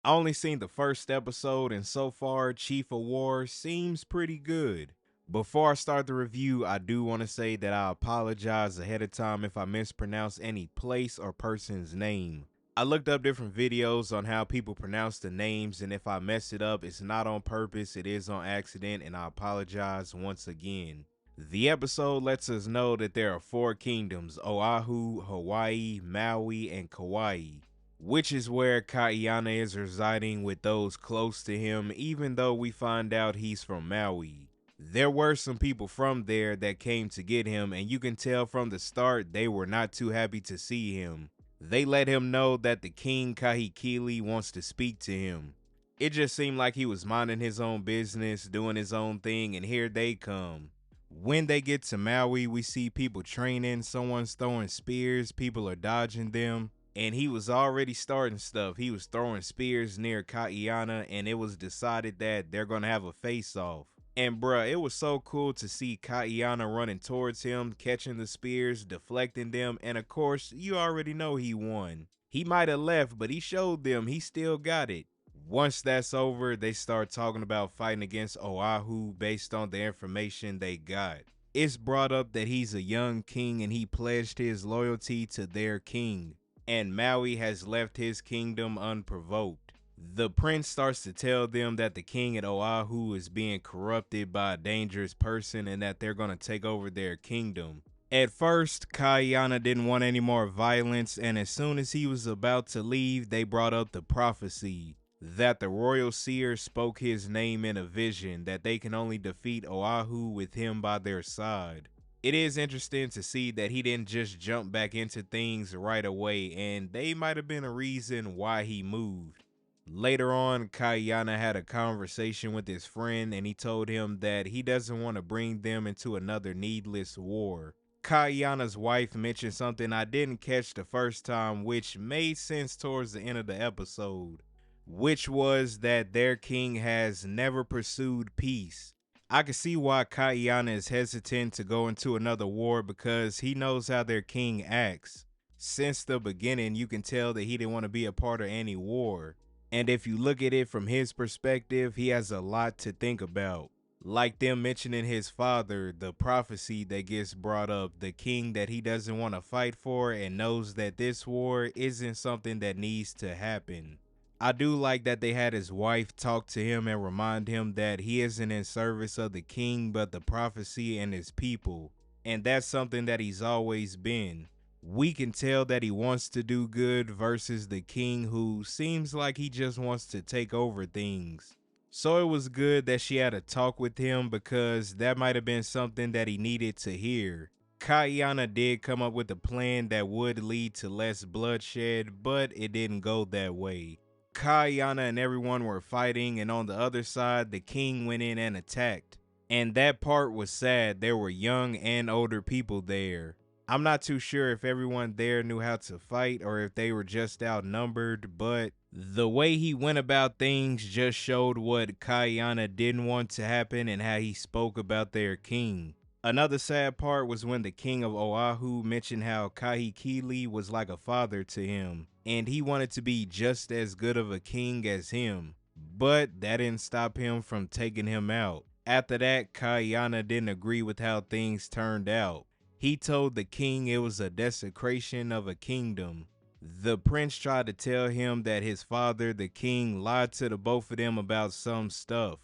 I only seen the first episode, and so far, Chief of War seems pretty good. Before I start the review, I do want to say that I apologize ahead of time if I mispronounce any place or person's name. I looked up different videos on how people pronounce the names, and if I mess it up, it's not on purpose, it is on accident, and I apologize once again. The episode lets us know that there are four kingdoms: Oahu, Hawaii, Maui, and Kauai, which is where Kaiana is residing with those close to him, even though we find out he's from Maui. There were some people from there that came to get him, and you can tell from the start they were not too happy to see him. They let him know that the king Kahikili wants to speak to him. It just seemed like he was minding his own business, doing his own thing, and here they come. When they get to Maui, we see people training, someone's throwing spears, people are dodging them, and he was already starting stuff. He was throwing spears near Kaiana, and it was decided that they're gonna have a face-off. And bruh, it was so cool to see Kaiana running towards him, catching the spears, deflecting them, and of course, you already know he won. He might have left, but he showed them he still got it. Once that's over, they start talking about fighting against Oahu based on the information they got. It's brought up that he's a young king and he pledged his loyalty to their king, and Maui has left his kingdom unprovoked. The prince starts to tell them that the king at Oahu is being corrupted by a dangerous person and that they're going to take over their kingdom. At first, Kaiana didn't want any more violence, and as soon as he was about to leave, they brought up the prophecy that the royal seer spoke his name in a vision, that they can only defeat Oahu with him by their side. It is interesting to see that he didn't just jump back into things right away, and they might have been a reason why he moved. Later on, Kayana had a conversation with his friend, and he told him that he doesn't want to bring them into another needless war. Kayana's wife mentioned something I didn't catch the first time, which made sense towards the end of the episode, which was that their king has never pursued peace. I can see why Kaiana is hesitant to go into another war because he knows how their king acts. Since the beginning, you can tell that he didn't want to be a part of any war. And if you look at it from his perspective, he has a lot to think about. Like them mentioning his father, the prophecy that gets brought up, the king that he doesn't want to fight for and knows that this war isn't something that needs to happen. I do like that they had his wife talk to him and remind him that he isn't in service of the king but the prophecy and his people. And that's something that he's always been. We can tell that he wants to do good versus the king who seems like he just wants to take over things. So it was good that she had a talk with him because that might have been something that he needed to hear. Kaiana did come up with a plan that would lead to less bloodshed, but it didn't go that way. Kaiana and everyone were fighting, and on the other side, the king went in and attacked. And that part was sad. There were young and older people there. I'm not too sure if everyone there knew how to fight or if they were just outnumbered, but the way he went about things just showed what Kaiana didn't want to happen and how he spoke about their king. Another sad part was when the king of Oahu mentioned how Kahikili was like a father to him, and he wanted to be just as good of a king as him, but that didn't stop him from taking him out. After that, Kaiana didn't agree with how things turned out. He told the king it was a desecration of a kingdom. The prince tried to tell him that his father, the king, lied to the both of them about some stuff.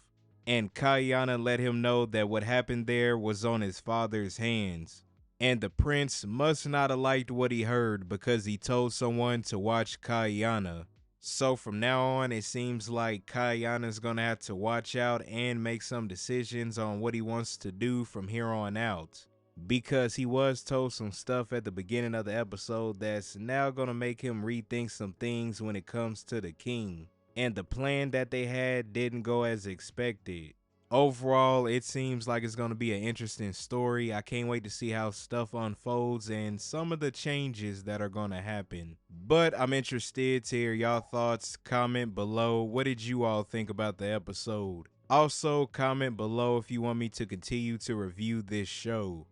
And Kaiana let him know that what happened there was on his father's hands. And the prince must not have liked what he heard because he told someone to watch Kaiana. So from now on, it seems like Kaiana's gonna have to watch out and make some decisions on what he wants to do from here on out, because he was told some stuff at the beginning of the episode that's now gonna make him rethink some things when it comes to the king. And the plan that they had didn't go as expected. Overall, it seems like it's gonna be an interesting story. I can't wait to see how stuff unfolds and some of the changes that are gonna happen. But I'm interested to hear y'all thoughts. Comment below. What did you all think about the episode? Also, comment below if you want me to continue to review this show.